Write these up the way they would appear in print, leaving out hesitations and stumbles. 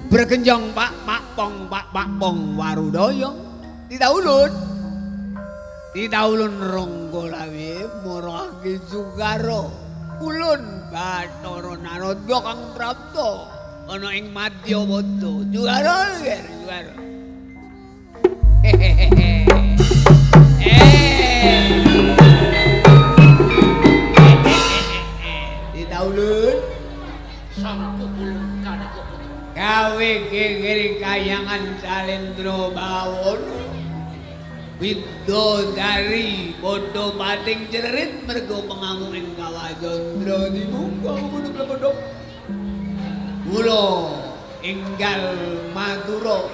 Bergenjong pak pong warudaya Ditaulun Ronggolawe murake Sugaro ulun Bathara Narada kang prapta ana ing Madyawada Sugaro Ditaulun sang pupulun kanaka gawe gegeri kayangan Salendra Bawon Widodari padha pating cerit mergo pengamu ing Kawajandra dibuka bodhok-bodhok kula enggal matura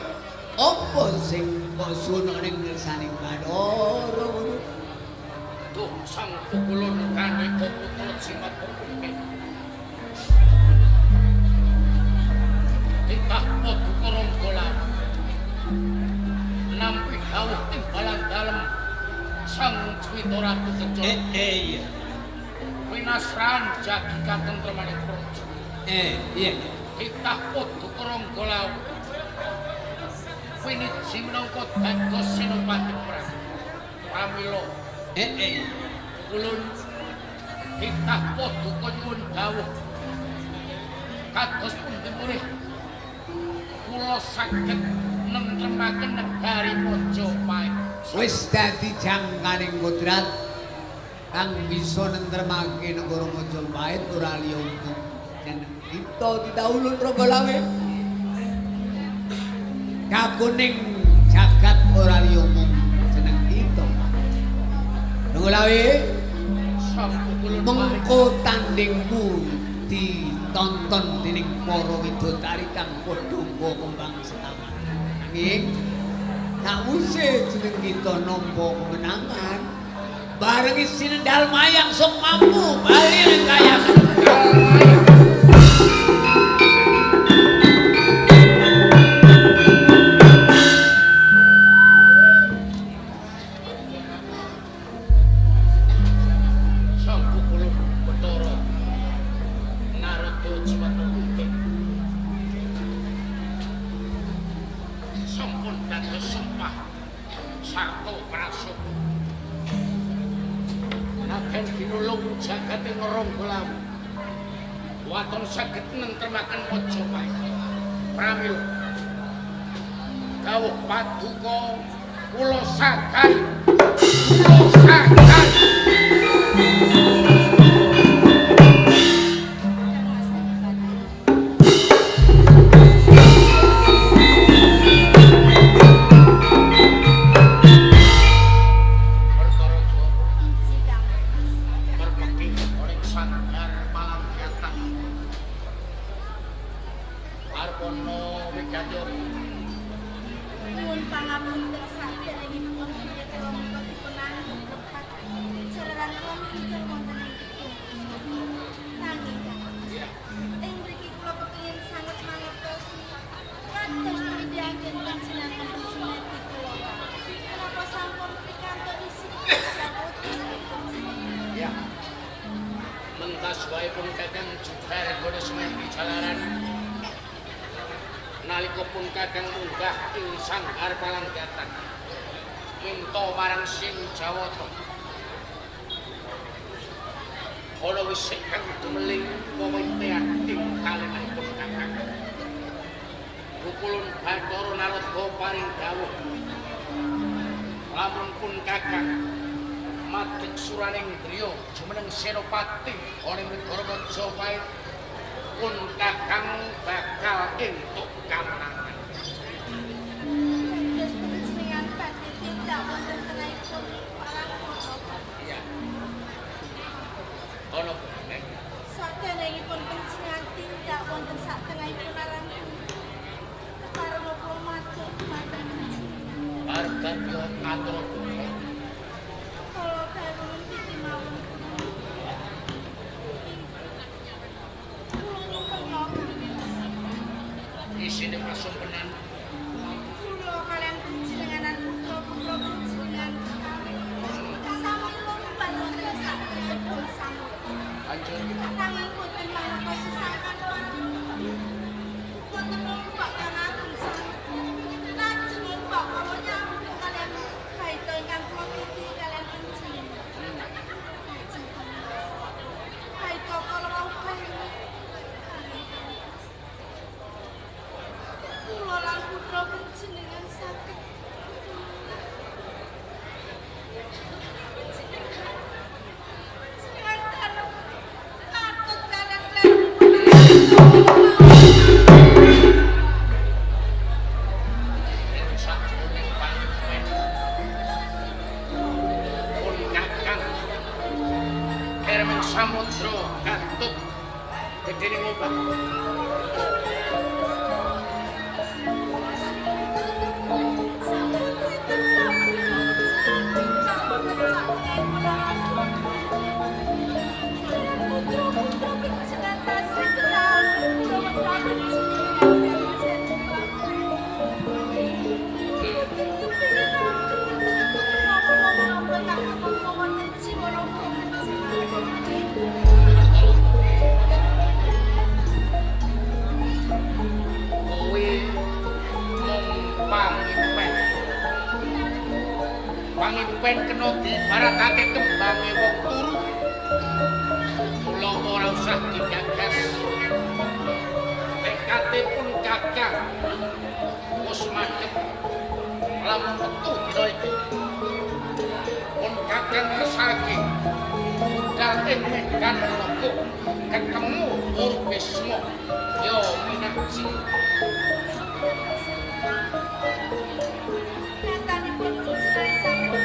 apa sing kasuna ning ngersaning Bathara tuh sang pupulun kanaka putra simat pupulke titah podo korongkola nampi dawuh timbalan dalem sang Cwita Ratu Kencana iya winasran jagi katentremaning praja iya titah podo korongkola winiji minangka dados senopati praja pramila ulun titah podo nyuwun dawuh kados pundi mulih kula saged nentremaken negari Majapahit wis dadi jangkaning kodrat kang bisa nentremake negara Majapahit ora liya untung jeneng kita ditaulun Ronggolawe kakuning jagat ora liya mung jeneng kita Ronggolawe mengko tandingmu ditonton dening para widodari kang padha nggawa kembang setaman nanging sawise jeneng kita nampa kemenangan bareng sinendal mayang sok mampu bali ning kaya sampun dados sumpah sarta prasapa. Nagen kinulung jagate ngronggolam. Waton saged nentremaken Majapahit. Pramila dawuh paduka kula sagari. Kula sagari. Mentaswaipun Kakang Jubar Gono Sementi Jalaran nalika pun Kakang munggah ing Sanggar Palanggatan minta marang Sing Jawata ana wisik kang dumeling wewentean ing kalenipun Kakang Bukulun Bathara Narada paring dawuh lamun pun Kakang madheg suraning griya jumeneng Senopati ana ing negara Majapahit pun Kakang bakal entuk kamenangan. Terus panjenengan badhe tindak wonten tengahipun parang kono. Iya. Ana nek Saderengipun panjenengan tindak wonten sak tengahipun arang kepareng kula matur dumateng panjenengan. arep atur Kala kawula titi mawon. Kula nyuwun isine pasumpenan kula kaliyan panjenengan putra-putra panjenengan kalih sami lumpat wonten sak tengahipun samudra. anjur Nanging boten maneka sesakan warna. Boten numpak kang agung sanget. Lajeng numpak kala nyambung kaliyan baita ingkang kula titi kaliyan panjenengan. Baita kala wau kula lan putra panjenengan saged panjenengan dalem katut kaliyan sakjroning pangmen pun Kakang kermeng samudra katut dening obat kowe mung pangimpen kena dibarakake kembange wong turu kula ora usah digagas tekate pun Kakang wis madhep lamun metu dina iki pun Kakang ngersake budal ing Medan Logo ketemu Urbisma yo Minakji Nyatanyipun panjenengan sampun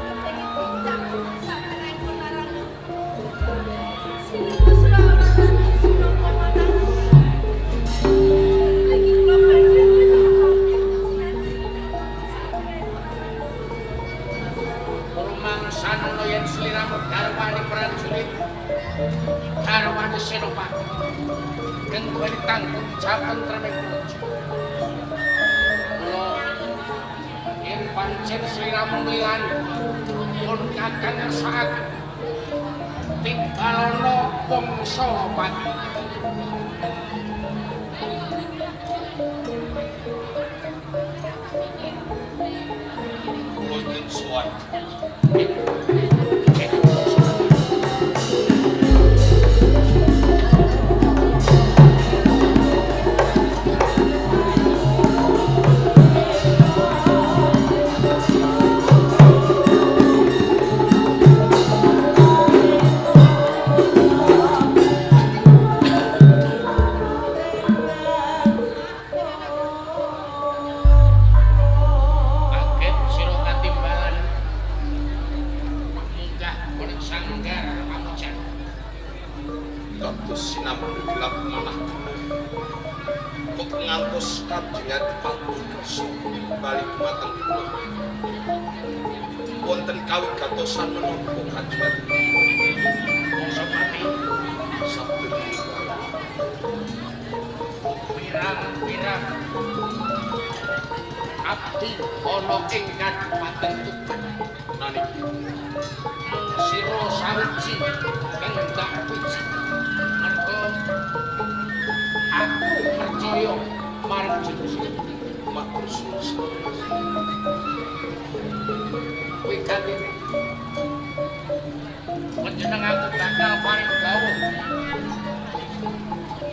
kepengin tindak sak tengahipun arang. Sinten Surawana Sura Pamanah. Lagi kula badhe rumangsan yen sliramu garwane prajurit garwane Senopati kang duweni tanggung jawab tentreming kula yen pancen sliramu mlilan pun Kakang ngersakake tinggalana bangsa Pati Tuan. Kaget sira katimbalan munggah kuning sanggar pamujan. Dados sinambi gelap manah. Kok ngantos Kanjeng Adipati kersa bali dumateng kula. Wonten kawigatosan menapa Kanjeng Adipati? Mosopati Sabtu pirang-pirang abdi ana ing Kadipaten Tuban. naniki Mung sira sawiji kang dak puji. Merga aku percaya marang Gusti. matur suwun. Kuwi katene panjenenganku bakal paring dawuh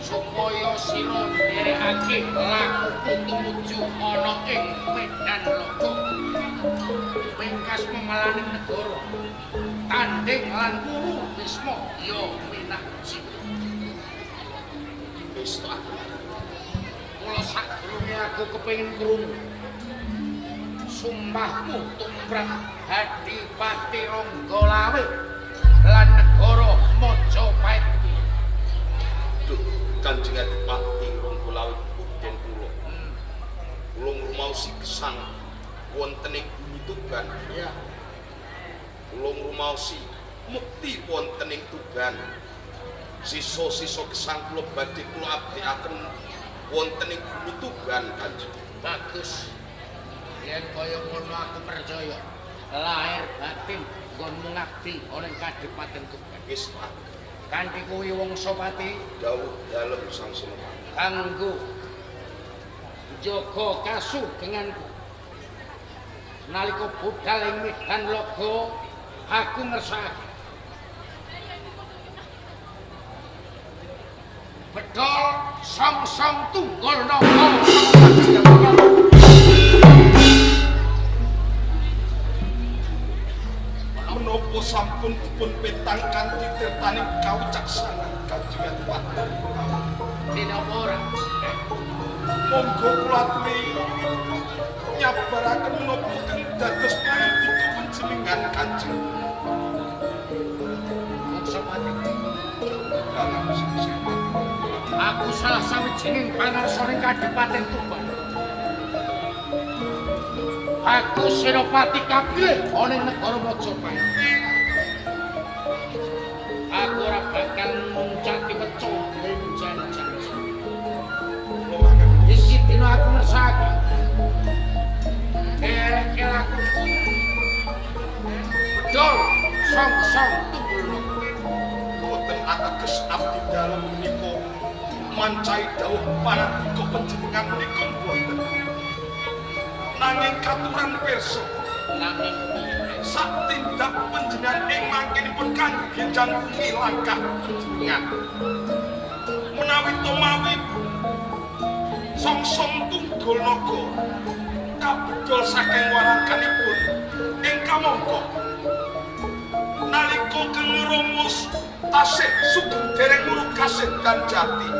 supaya sira nderekake laku tumuju ana ing medan logo wingkas memalaning negara tanding lan wuru wisma ya minaji Wis tak kula sadurunge aku kepengin krungu sumpahmu tumrap Adipati Ranggalawe lan negara Majapahit. Duh, Kanjeng Adipati Ranggalawe Puden kula. Kula ngrumaosi gesang wonten ing bumi Tuban. Ya, Kula ngrumaosi mukti wonten ing Tuban. Sisa-sisa gesang kula badhe kula abdikaken wonten ing bumi Tuban, Kanjeng. bagus. Yen kaya ngono aku percaya lahir batin nggonmu ngabdi ana ing Kadipaten Tuban. Wis tak Kanthi kuwi Wangsapati dawuh dalem Sang Senopati. kanggo jaga kasugenganku. Nalika budal ing medan logo aku ngersakake bedol song-song tunggul nopo. Menapa sampun dipun petang kanthi tirtaning kawicaksanan Kanjeng Adipati. Dene apa ora? Monggo kula aturi nyabaraken menapa kang dados pangandika panjenengan Kanjeng. Wangsapati, Dalam Sang Senopati. aku salah sawijining pangarsaning Kadipaten Tuban. Aku Senopati kapilih ana ing negara Majapahit. Aku ora bakal muncati weca lenjan-janji. Iki dina aku ngersakake. Kerek aku. Bedol song-song tunggul. Boten ateges abdi dalem menika mancai dawuh panandika panjenengan menika boten. Nanging katuran pirsa Nanging sak tindak panjenengan ing mangkenipun kangge jangkungi langkah panjenengan. Menawi tomawi song-song tunggul naga kabedol saking warangkanipun ing kamangka nalika kang ngrumus tasih sugeng dereng muruk kasedan jati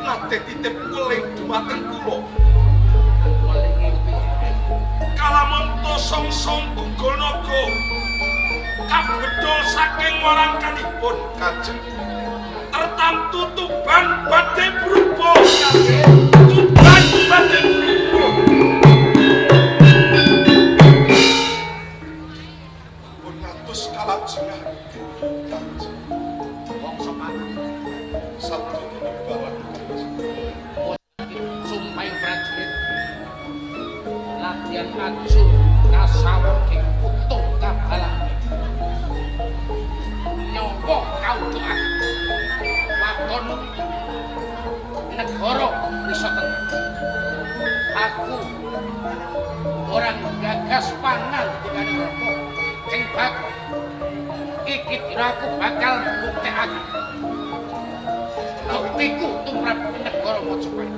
nate titip weling dumateng kula kalamun to song-song tunggul naga kabedol saking warangkanipun Kanjeng tertamtu Tuban badhe berubah Kanjeng Tuban badhe berubah pun ngatus kalajengan Kanjeng Wangsapati sabtu tinimbalan sumpahing prajurit latihan ajur kasaweging utuh kabalan nyoba kautuhan waton negara bisa tenang. Aku orang gagas pangan iki dina aku bakal mbuktekake buktiku tumrap negara Majapahit.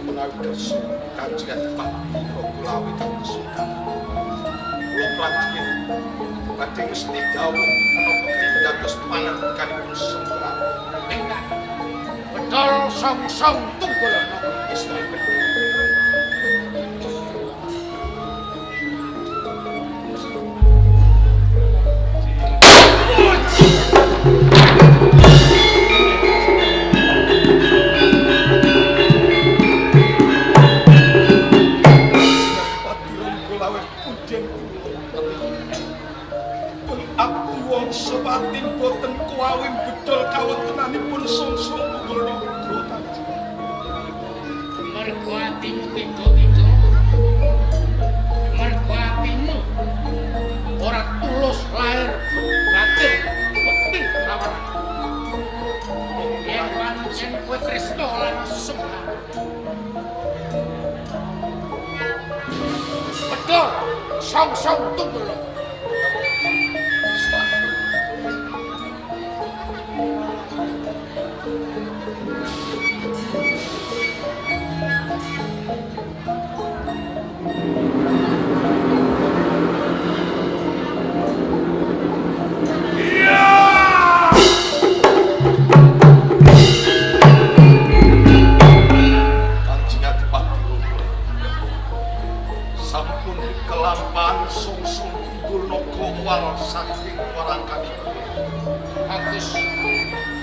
Menawi kersa Kanjeng Adipati Ragalawi kesukan. Kula prajin badhe mesti dawuh menapa kenging dados pangandikanipun sembarang. Enggak. Betul song-song tunggul naga. Istri Sopatin boten kuawin bedol kawontenanipun sungsung tunggul naga Kanjeng. Mergo atimu tiga-tiga. Mergo atimu ora tulus lahir batin bekti lawanan. Yen pancen kowe tresna lan sembah. Betul, song-song tunggul naga.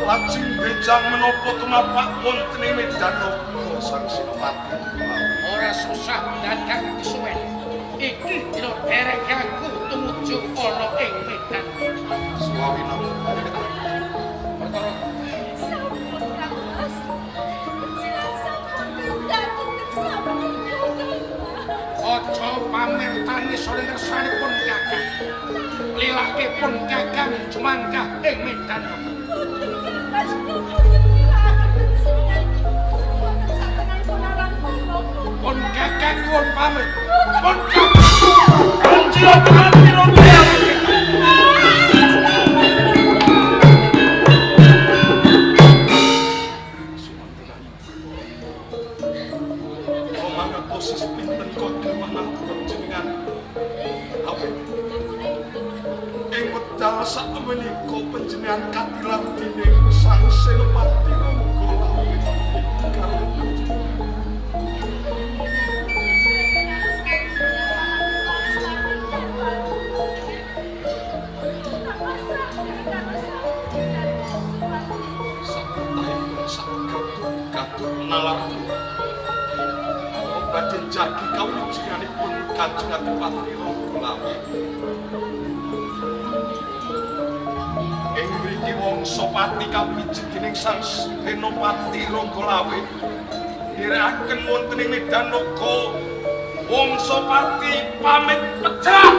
Lajeng bejang menapa tumapak wonten ing medan naga sang Senopati. Ora susah dagang disuwen. Iki dina derek aku tumuju ana ing medan. Suwawi namung Perkara Sampun Kang Mas. Jenengan sampun tindakan sampun aja pamer tangis oleh ngersanipun Kakang. Lilake pun Kakang jumangkah ing medan. Mas pun dilaken jenengan. Wonten satengaipun alam kula. Pun Kakang nuwun pamit. Pun Kakang posis pinten kodhe manahipun jenengan. Awit ing wekdal sakmenika panjenengan katilang dening Sang Senopati Ragalawi karo Gatot nalar badhe jagi kawilujenganipun Kanjeng Adipati Ragalawi. Ing mriki wangsa pati kawijih dening Sang Senopati Ragalawi nderekaken wonten ing medan naga. Wangsa pati pamit pecah.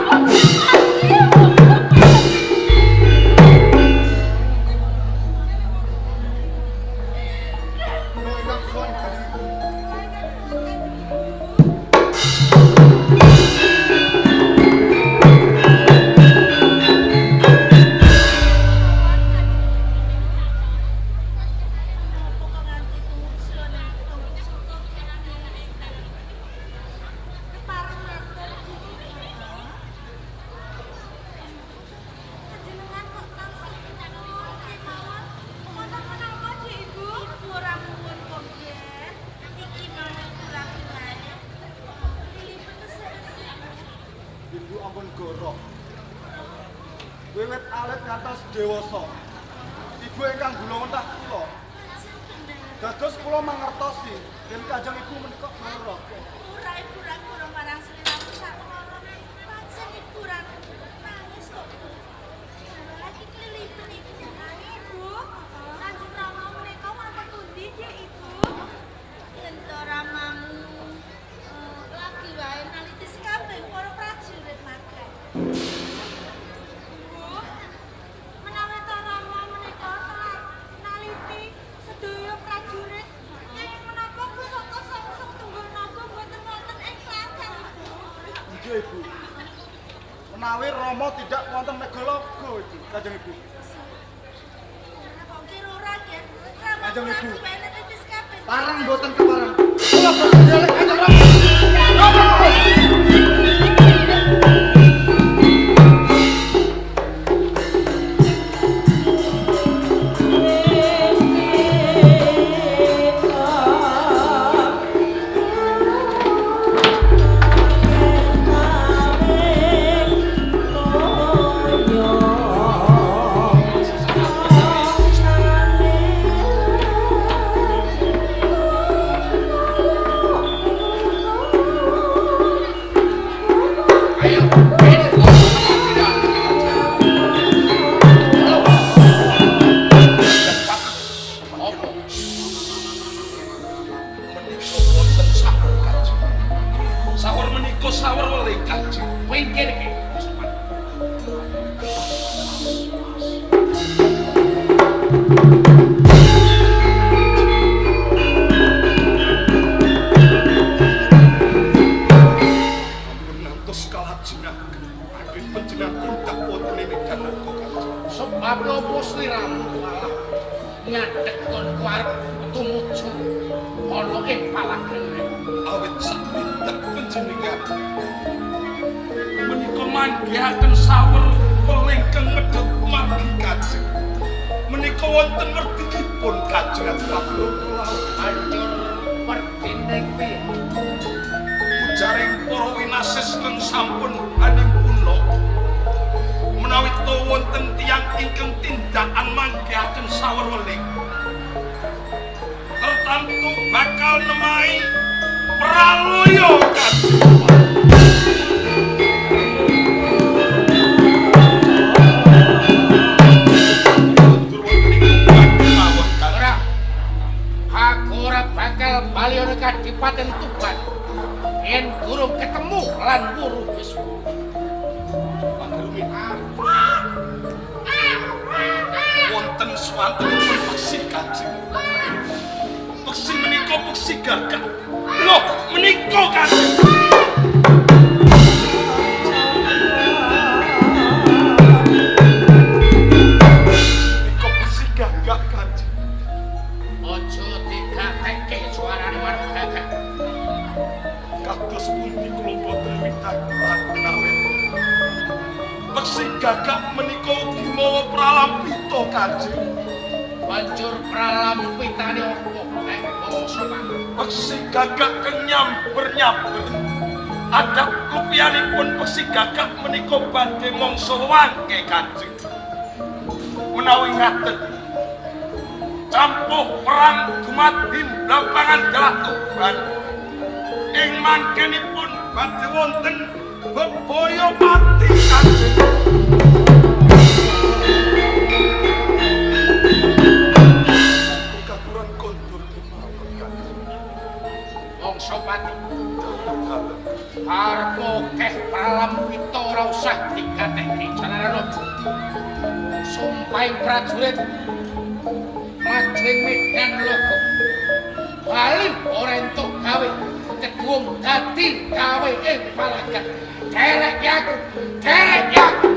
Ibu ampun goro. Wiwit alit ngantos dewasa. Ibu ingkang kula wentah kula. Dados kula mangertosi yen Kanjeng Ibu menika goro. Ora ibu ra kurang marang sliramu sakmana. Pancen ibu ra nangis kok. Lagi kelilipan ibu jangan ibu. Kanjeng Rama menika wonten pundi nggih ibu? Yen to ramamu lagi wae naliti kabeh para prajurit makan. Ibu, menawi to Rama menika telah naliti sedaya prajurit ing menapa pusaka Sangsang Tunggul Naga boten wonten ing klaten ibu. Nggih Ibu. menawi Rama tidak wonten Megalogo itu, Kanjeng Ibu. Kok kira ora ya? Kanjeng Ibu. Dipene tipis kabeh. Parang mboten keparang. Kula boten njaluk Kanjeng Rama. Ayo, ini Apa? Menika wonten sahur Kanjeng. Sahur menika sahur weling Kanjeng. Pinggir iki. Ampun ngantos kalajengaken. Agen panjenengan tak wonten ing Megalogo Kanjeng. Sebab opo sliramu malah ngadeg kon kuarep tumuju ana ing palakrene. Awit satindak panjenengan menika manggihaken sahur pelingkeng medhot margi Kanjeng. Menika wonten werdinipun Kanjeng Agung kula Banjur werdine piye? ujaring para winasis kang sampun animpuna menawi to wonten tiyang ingkang tindakan manggihaken sahur weling tertamtu bakal nemahi praloya Kanjeng. Ora. Aku ora bakal bali ana Kadipaten Tuban. Yen durung ketemu lan wuru besok. Wonten swantenipun peksi Kanjeng. Peksi menika peksi gagah. Lho, menika Kanjeng. Menika peksi gagah Kanjeng. Aja digatekke suarane marang gagah. Kados pundi kula boten witangan menawi. Peksi gagah menika ugi mawa pralambita Kanjeng. Banjur pralampitane opo nek bangsa Pak? Peksi gagak kang nyamber-nyamber. Adat rupianipun peksi gagak menika badhe mangsa wangke Kanjeng. Menawi ngaten campuh perang dumadi lapangan Jalatuban. Ing mangkenipun badhe wonten bebaya pati Kanjeng. Katuran kondur kemawon Kanjeng. Bangsa Pati. Arep akeh pralampita ora usah digatekke jalaran. Sumpahing prajurit maju ing medan logo. Bali ora entuk gawe, kedung dadi gawe ing palagan. Derek aku, derek aku.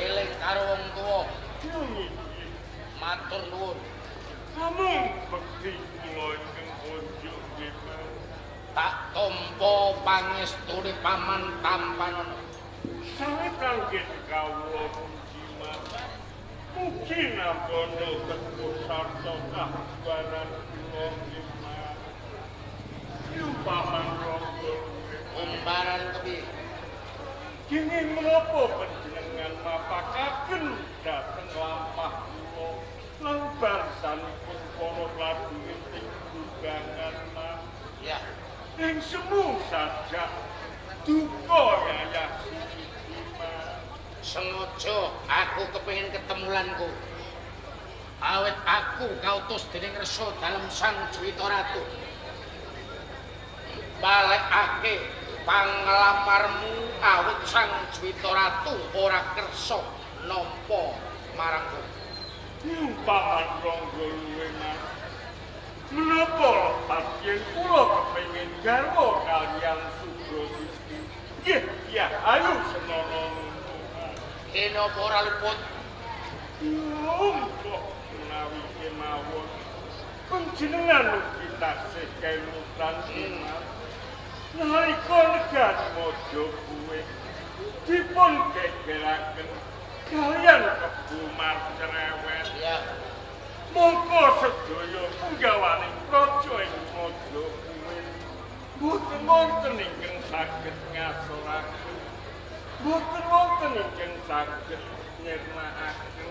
eling karo wong tuwa. Matur nuwun. Namung bekti kula ingkang kunjuk nggih. Tak tampa pangestune paman tampan. Sawet kanggih kawula mugi mata. Mugi nampana teguh sarta kabaran kula nggih. Paman Ronggo. Umbaran kepiye? Kenging menapa panjenengan mapakaken dhateng lampah kula lan barsanipun para prajurit ing gugangan mas. Ya, Ing semu saja duka yayah siji mas. sengaja aku kepengin ketemu lanku. Awit aku kautus dening Resa dalem Sang Juwita Ratu. Balekake panglamarmu awit Sang Juwita Ratu ora kersa nampa marangku. Paman Ronggo luwe mas. Menapa pasien kula kepengin garwa kaliyan Subrasisti. Nggih, ya ayo senono. Kena ora luput. Kok menawi kemawon panjenengan ugi taksih kelutan mas. Nalika negari Maja kuwe dipun gegeraken kaliyan Kebu Marcerewet. Ya, Mongko sedaya punggawaning praja ing Maja kuwe boten wonten ingkang saged ngasoraken. Boten wonten ingkang saged nyirnakaken.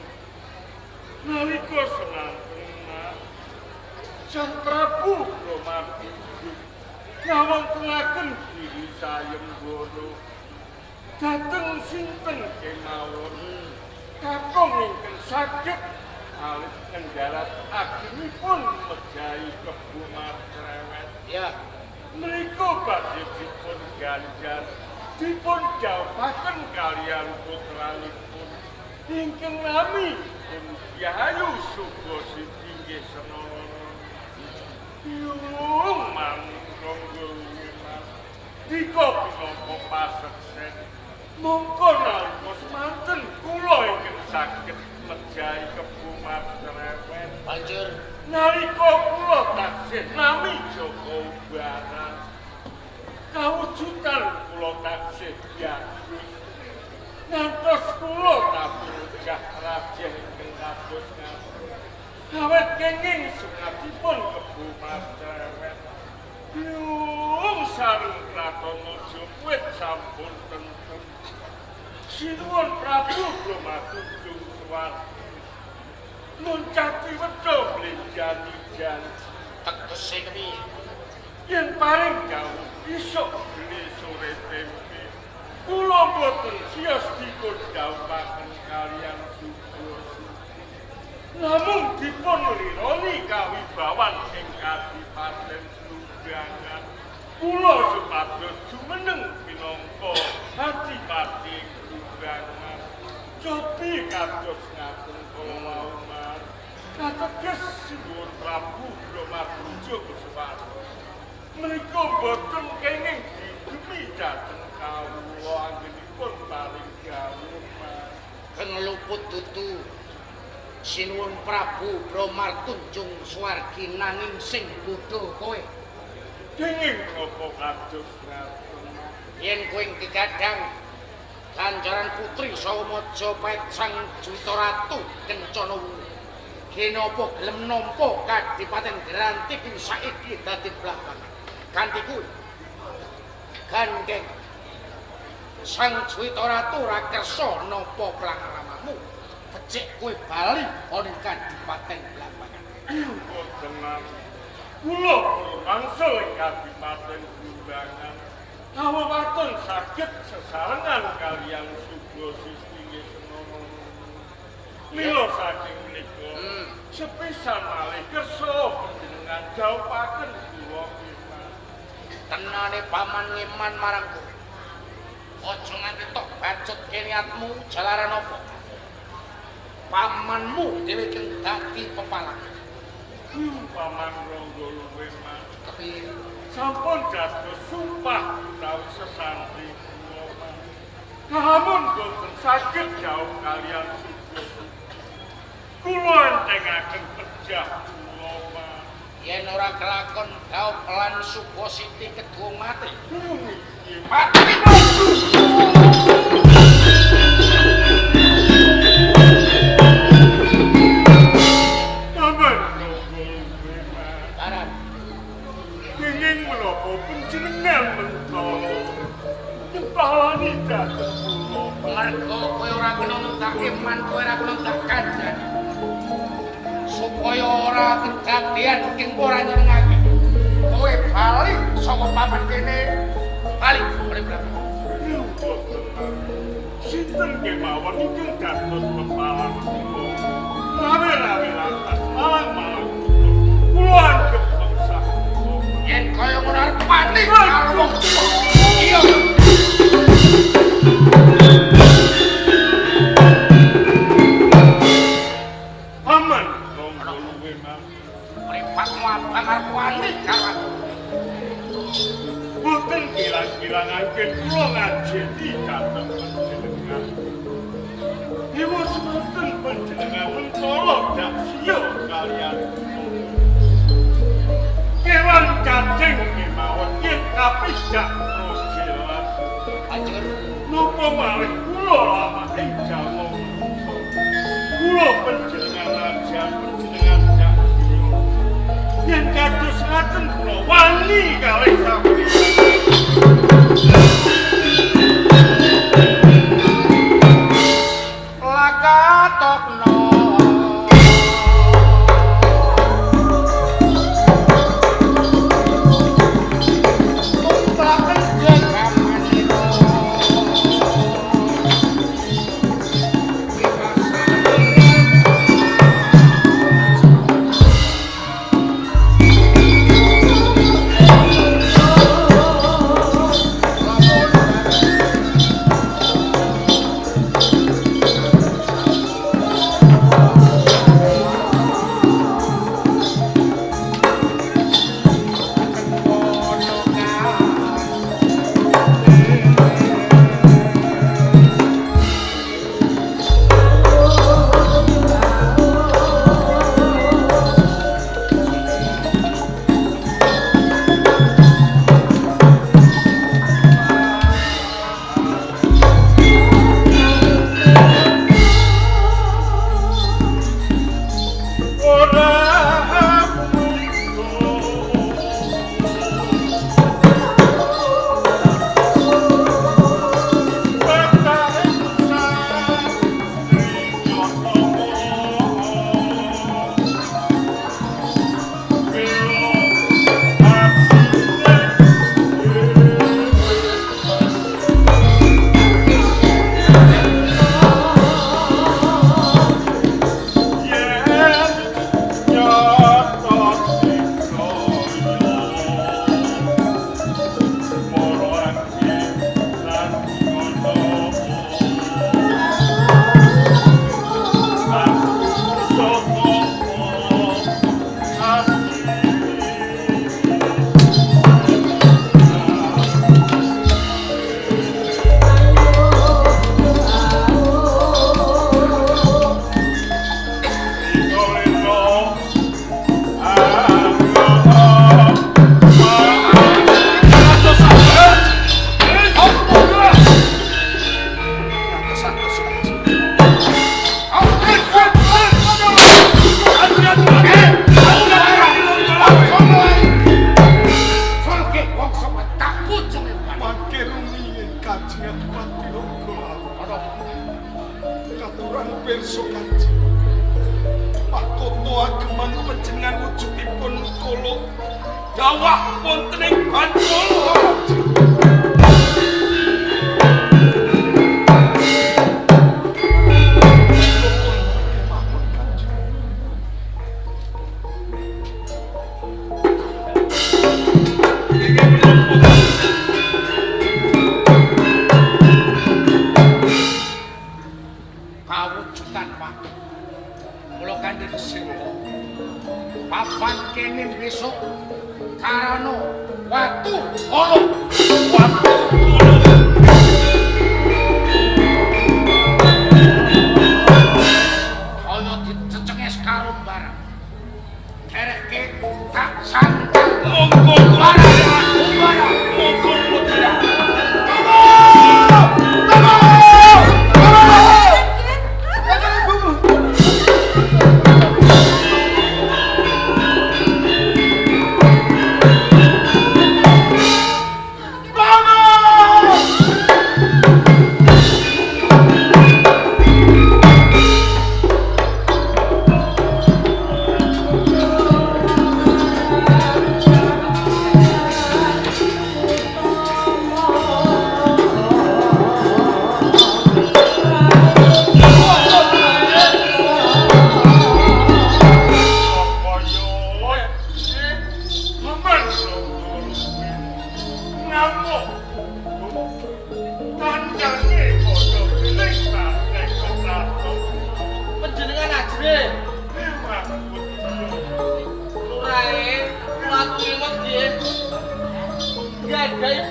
Nalika semanten Sang Prabu Bramantiju ngawontenaken diri sayembara dhateng sinten kemawon kakung ingkang saged alit nggarat agengipun mejahi Kebu Marcerewet. ya, Mriku badhe dipun ganjar dipun jawaaken kaliyan putranipun ingkang nami Yayu Subrasiti nggih senono. Yung manunggo mas dika pinapa paseksen mongko nalika semanten kula ingkang saged mejahi Kebu Marcerewet. banjur Nalika kula taksih nami Jaka Ubaran kawujudan kula taksih bagus ngantos kula tapurjah raja ingkang kados ngaten awet kenging sungatipun Kebu Marcerewet yung sareng kraton Majapahit sampun tentu sinuwun Prabu Bramantiju Suwardi muncati wedo blenjani janji tegese kepiye? yen paring gawuh isuk beli sore tempe kula boten sios dipun dawuhaken kaliyan Subrasiti namung dipun lironi kawibawan ing Kadipaten Slunggangan kula supados jumeneng minangka Adipati Slunggangan cobi kados ngaten kula mas kateges Sinuwun Prabu Bramantiju Suwardi menika boten kenging didemi dhateng kawula anggenipun paring gawuh mas. Kang luput dudu Sinuwun Prabu Bramantiju Suwardi nanging sing bodho kowe. Kenging napa kados ngaten Yen kowe digadhang ganjaran putri saha Majapahit Sang Juwita Ratu Kencana Wulu. Kenapa gelem nampa Kadipaten Grantik saiki dadi belakangan. Kanthi kuwi gandeng Sang Juwita Ratu ora kersa nampa prangramamu. Becik kowe bali ana Kadipaten belakangan. boten kula mangsul ing Kadipaten Slunggangan kawewaten saged sesarengan kaliyan Subrasiti nggih senono. Mila saking menika sepisan malih kersa panjenengan jawaaken kula nggih mas. Tenane paman ngeman marangku. Aja nganti tok bacut keniatmu jalaran apa? Pamanmu dhewe kang dadi pepalang. Paman Ronggo luwe mas. Kepiye? Sampun dados sumpah utawi sesantri kula mas. Namun boten saged jauh kalian suku. Kula entengaken pejah kula Mas. Yen ora kelakon jauh pelan Subo Siti kedua mati. Mati. Paman Ronggo Mas. Karan, Kenging menapa panjenengan mentolo. Nyepalani dhateng kula. mergo kowe ora kena nuntak iman, kowe ora kena nuntak kandhan. Supaya ora kedadian ing ora nyenengake. Kowe bali saka papan kene. Bali berapa? Sinten kemawon ingkang dados pepalang kula. Rawe-rawe lantas malang-malang kula anggep mengsah kula. Yen kaya ngono arep mati karo wong tuwa. Iya. Paman Ronggo luwe Mas. Mripatmu abang arep wani karo Boten kirang-kirang anggen kula ngajeni dhateng panjenengan. Dewa semanten panjenengan mentolo dak siya kalian. Kewan cacing kemawon yen kapidak rojelan. Banjur Napa malih kula lama ing jalma manungsa. Kula panjenengan raja panjenengan dak siya. Yen kados ngaten kula wani kalih sami. lakatokno tumplaken jagamanira Dawah wonten ing Bandolo. Kawujudan Pak. Mula Kanjeng Sila. Papan kene besok karano watu olo. Watu olo.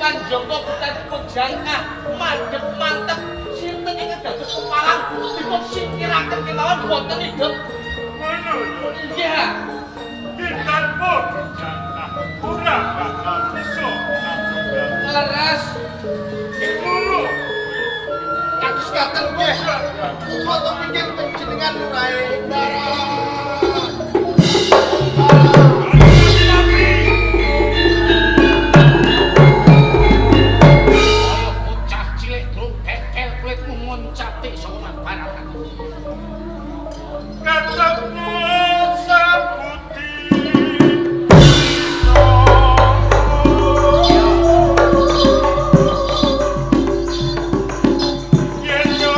lan jangka putra jangkah madhep mantep sinten ingkang dados kepalang dipun singkiraken kemawon boten hidup. Ngono lho. Iya. Kita pun jangka ora bakal bisa nanggung. Leres. Ngono. Kados ngaten nggih. Kula kepengin panjenengan lurae bocah cilik durung kekel kulitmu moncati saka barang aku. Ketemu sabuti. Yen yo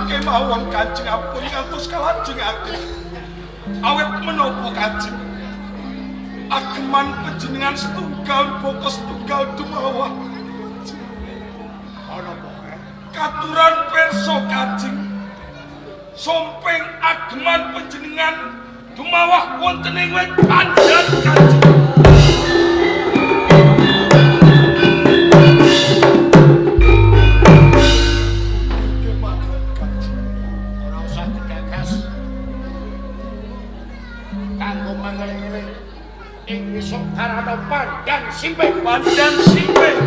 kemawon Kanjeng ampun ngantos kalajengaken. Awet menapa Kanjeng? Ageman panjenengan setunggal boko setunggal dumawah. ana apa? Katuran perso Kanjeng. Sompeng ageman panjenengan dumawah wonten ing wit pandan Kanjeng. Isok karana pandan simpeng. Pandan simpeng.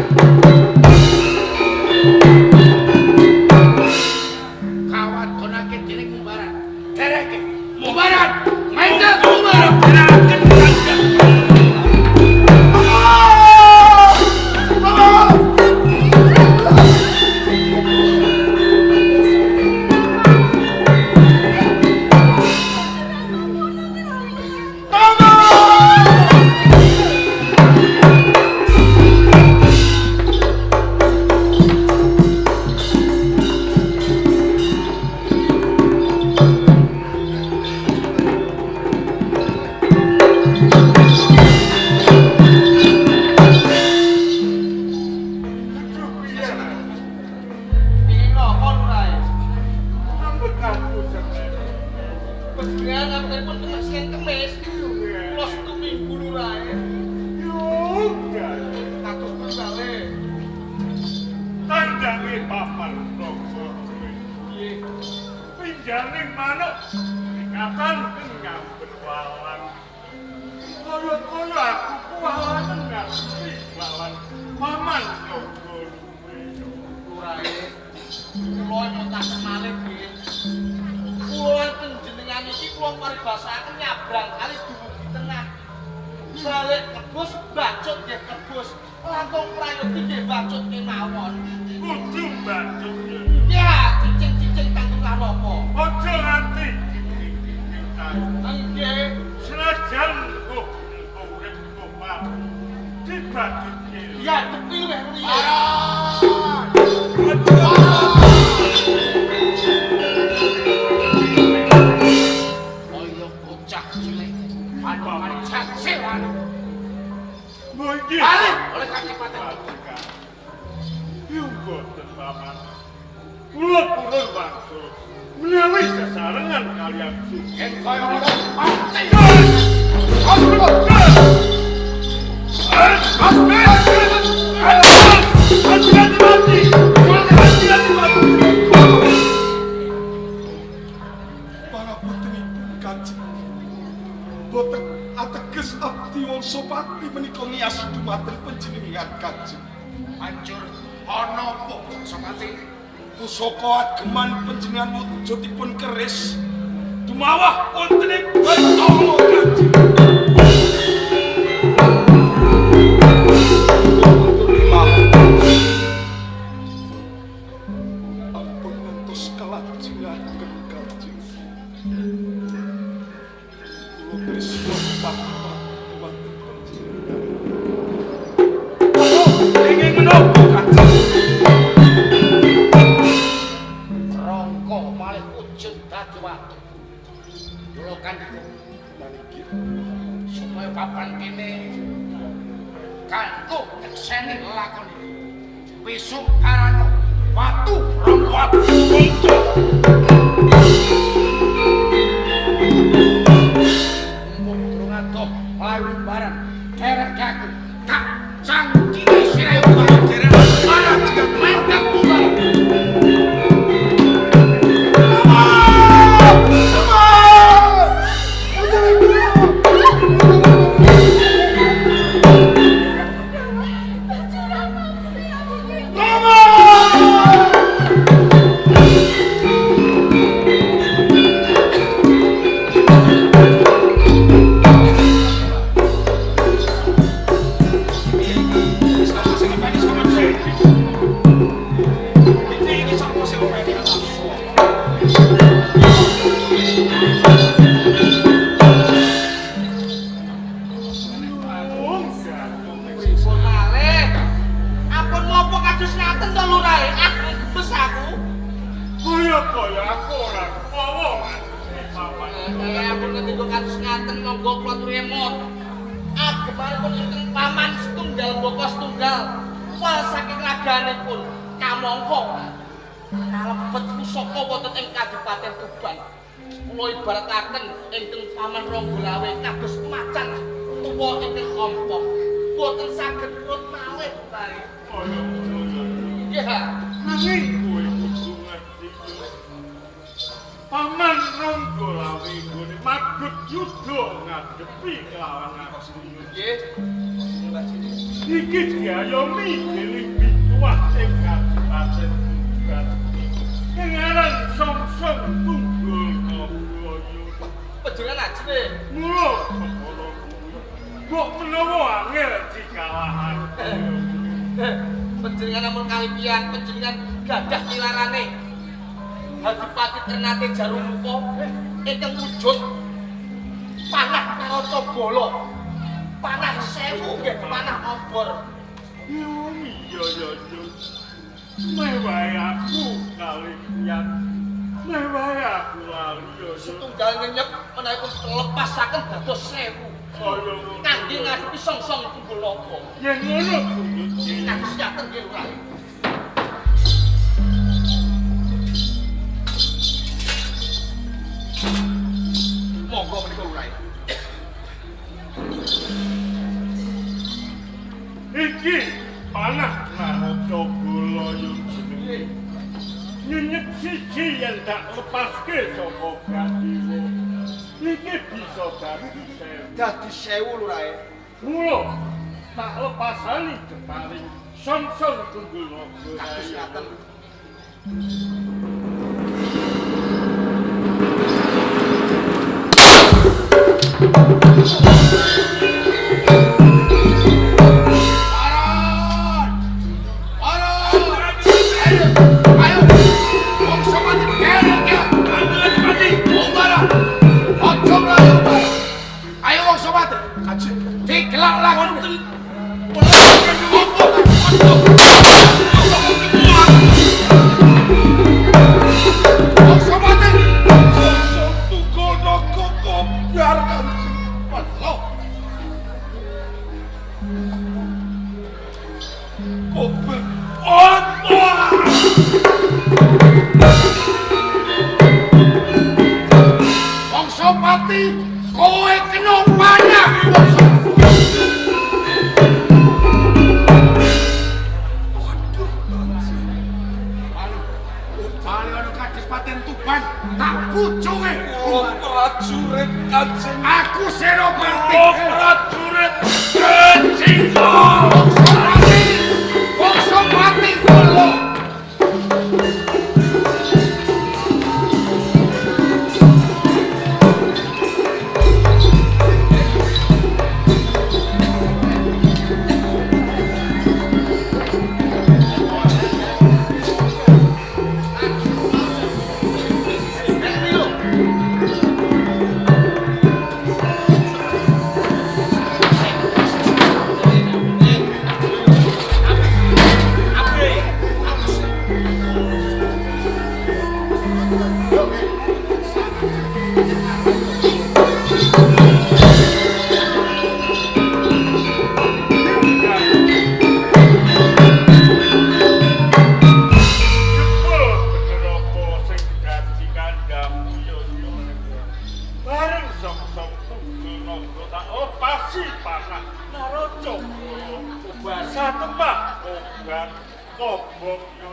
Kawat konake dening Mumbaran. Dereke Mumbaran. Maindel Mumbaran. Geraken pandan. Pinjaning manuk ingatan tengah berwawan. Kaya-kaya aku kuwalan tengah berwawan. Paman Yogo Lurae, kula nyontah malih nggih. Kula panjenengan iki kula paribasaken nyabrang kali dumugi tengah. Balik kebus, bacut nggih kebus. Langkung prayogi nggih bacut kemawon. kudu bacut. Ya, cicing-cicing kanggo napa? Aja nganti. Nggih. Senajan paman. Kula purun wangsul menawi sesarengan kalian Sugeng kaya ngono pasti. Para putripun Kanjeng boten ateges abdi wangsa pati menika ngiyas dumateng panjenengan Kanjeng. Hancur ana apa Sopati? Pusaka ageman panjenengan wujudipun keris dumawah wonten ing Baitama Kanjeng. Ampun ngantos kalajengaken Kanjeng. Kula tresna papan dumateng panjenengan. Ingin menapa Kanjeng? Rangka malih wujud dadi watu. Kula kandhika Maniki supaya papan kene kanggo nyekseni lakon iki. Besok karana watu rong watu kunci. Mumpung durung adoh mlayu barang derek aku tak cangkine sirahe barang derek marang jika mantap barang. Kaya aku ora ngomong paman. Ampun ketika kados ngaten monggo kula aturi emot. Agemanipun ingkang paman setunggal boko setunggal. Wal saking raganipun kamangka kalebet pusaka wonten ing Kadipaten Tuban. Kula ibarataken ingkang paman Ranggalawe kados macan tuwa ingkang ompong. Boten saged purut malih Bupati. Kaya ngono. Ya, Nanging kowe kudu ngerti. Paman Ranggalawe nggone magut yudha ngadepi kelawan Astina. nggih. Iki diayomi dening pituwah ing Kadipaten Tuban. Kengaran Somsong Tunggul Kaprayu. Panjenengan ajre. Mula kepala kok menawa angel dikalahan. Panjenengan ampun kalipian, panjenengan gadah tilarane. Hadipati Ternate Jarumuka ingkang wujud panah Naracabala. Panah 1000 nggih panah obor. Iya. Mewae aku kaliyan. Mewae aku lali yo. Setunggal nyenyep menawi pun lepasaken dados 1000. Kaya ngono. Kangge ngadepi songsong Tunggul Naga. Yen ngono kudu Kados nyaten nggih Lurah. Monggo menika Lurah. iki panah Naracabala yo jenenge. Nyenyep siji yen tak lepaske saka Gandewa. Iki bisa Dadi 1000 lurae. mula tak lepasani deparing Somsong Tunggul Naga. Kados nyaten. Kanjeng Kadipaten Tuban tak pucunge. Oh prajurit Kanjeng. Aku Senopati. Oh prajurit Kanjeng. Wongsopati kula.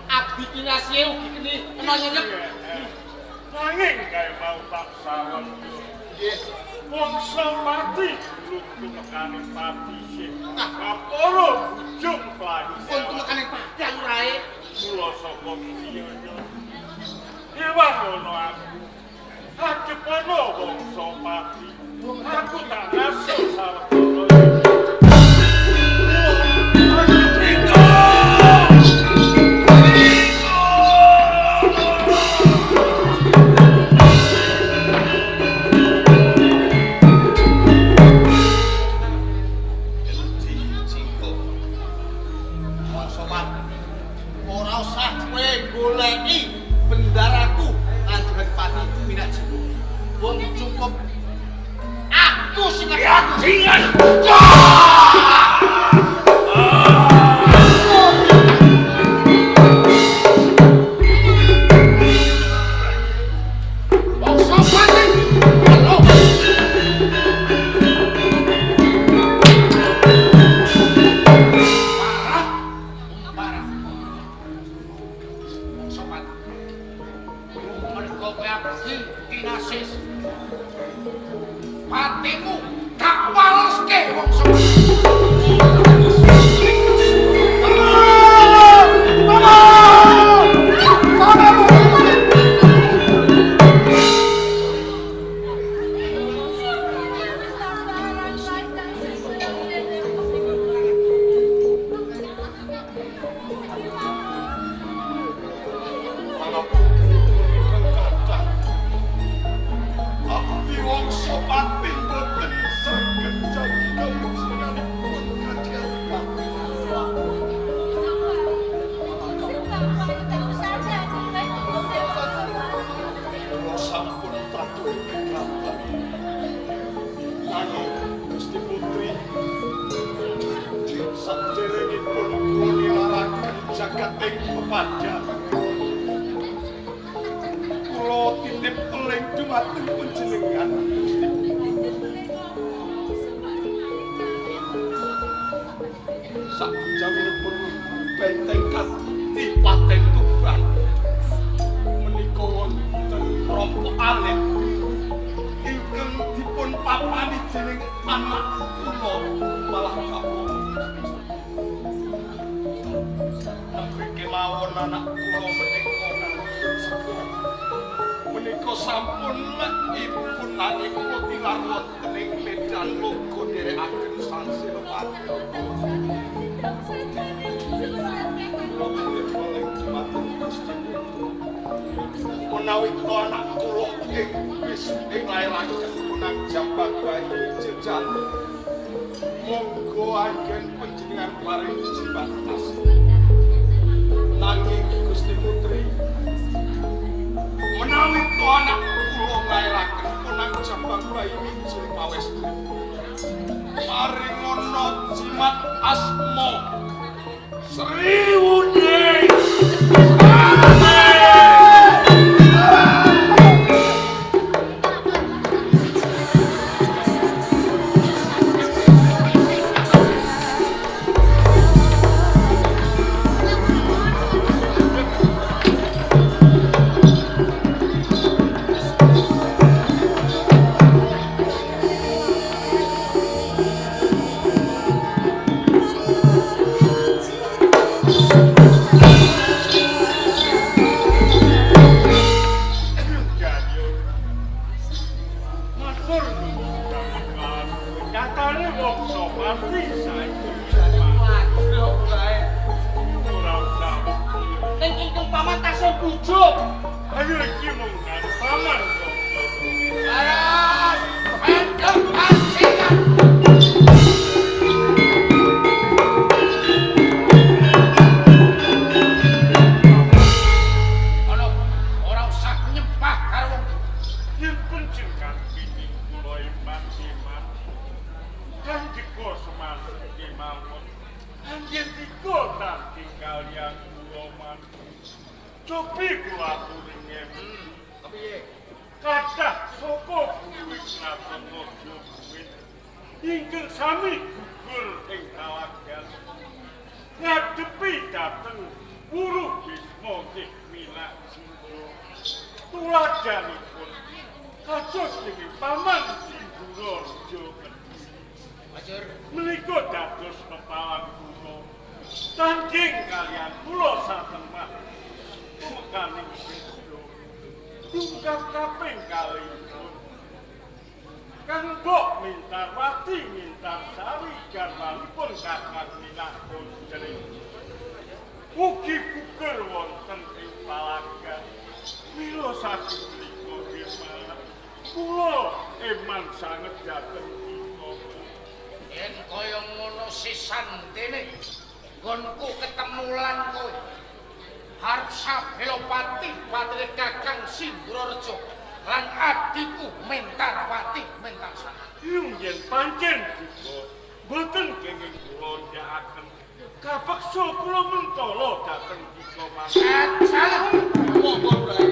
Abdi kinasih ugi kene ana nyelep. Nanging kae mau tak sawon. Wongsopati lutu mekane pati sih. Kaporo bujung playu. Pun tumekane padang rae. Kula sapa kiyoyo. Iwang ngono aku. Adepono Wongsopati. Aku tak ngaso sawetara. Ora usah kowe goleki bendaraku Kanjeng Adipati Minajeng. Wong cukup aku sing Jingan. Wongsopati. Halo. Parah. Wongsopati. Mergo kowe abdi kinasis. Patimu tak waleske Wongsopati. Abdi Wongsopati boten saged janji kamusinganipun Kanjeng Adipati. Kula sampun tatuhi kekraton. Nanging Gusti Putri saderengipun kula nilaraken jagat ing pepadang. Kula titip eling dumateng panjenengan Gusti Putri. Sakjawinipun benteng Kadipaten Tuban menika wonten rompok alit ingkang dipun papani dening anak kula malah kapok. Nembe kemawon anak kula menika sampun ipun nanging kula tilar wonten ing medan logo nderekaken Sang Senopati. Menawi anak kula ing wis ing lairaken punang jambak bayi jejan, monggo anggen panjenengan paring jibatas. Nanging Gusti Putri, menawi anak kula lairaken punang jambak bayi jejan pawestri, paring ana jimat asma Sri Wuning. ujug. Ayo iki mung paman kok. Baran, mendem pancingan. Ono ora usah nyembah karo wong Yen panjenengan bini kula iman-iman. Kan diko semanten kemawon. Anjen diko tanti kalian kula man. Cobi kula aturi ngemi. kepiye? Kathah saka kuwi napa mojo kuwi. Ingkang sami gugur ing kalagan. Ngadepi dhateng Wuru Bisma nggih minak sindra. Tuladanipun kados dening paman Sindura Raja Kedhi. Majur, Menika dados kepalan kula. Tangging kalian kula saten mah. Tumekaning sindra. Tungkap kaping kalihipun. Kang Mbok Mintarwati Mintarsari garwanipun Kakang Minakun Jering. Ugi gugur wonten ing palagan. Mila saking menika nggih malah kula eman sanget dhateng kula. yen kaya ngono sisantene nggonku ketemu lan kowe. Harep Sabelopati Patri Kakang Sindrorejo lan adikku Mentarwati Mentarsari. Yen pancen dika boten kenging kula nyakaken kapeksa kula mentala dhateng dika Mas. Salah monggo Bray.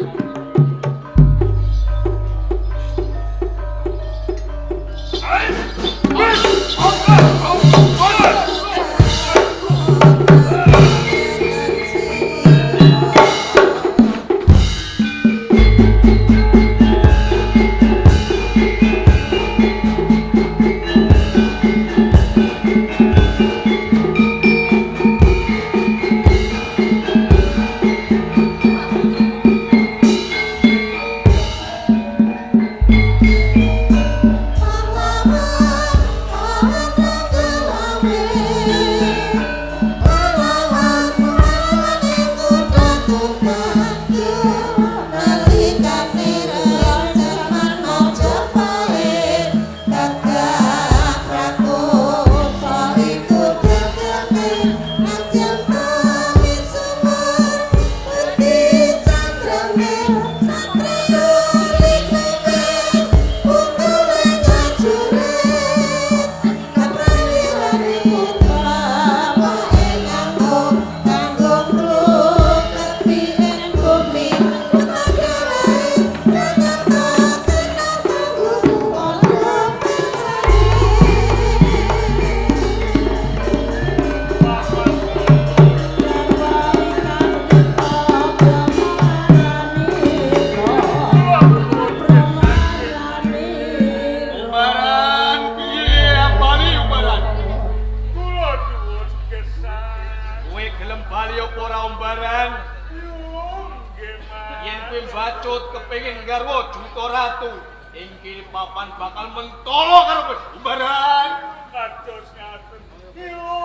Kepengin garwa Duta Ratu ingkil papan bakal mentolo karo Umbaran. Kados ngaten. Yo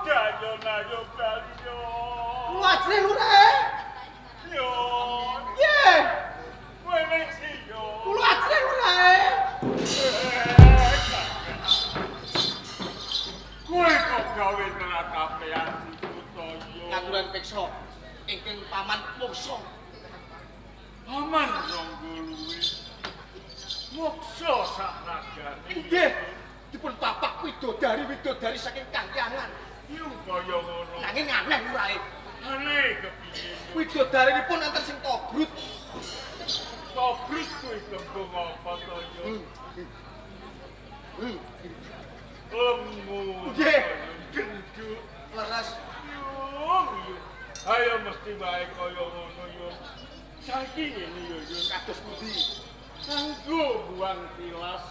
dayo kaliyo. Kula ajre lure. Yo. Nggih. Kowe ning siyo. Kula ajre lure. Kowe kok gawe ngrakapean Duta yo. Ngaturan peksa ingkang paman mungsa. Paman Ronggoluwi. Moksa sak ragane. Nggih, dipun bapak widodari saking Kahyangan. Yo kaya ngono. Nanging aneh lurae. Aneh kepiye? Widodarinipun enten sing tobrut. Tobrut kuwi tembung apa to yo? Lemu. Nggih. Gendut. Leres. Yo. Ayo mesti bae kaya ngono yo. Saiki ngene yo Kados pundi? kanggo buang tilas.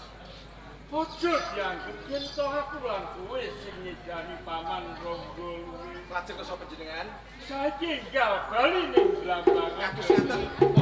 Ojo dianggep yen to aku lan kowe sing nyedani paman Ronggoluwi. Lajeng kesa panjenengan? Saiki enggal bali ning blambangan. Kados ngaten.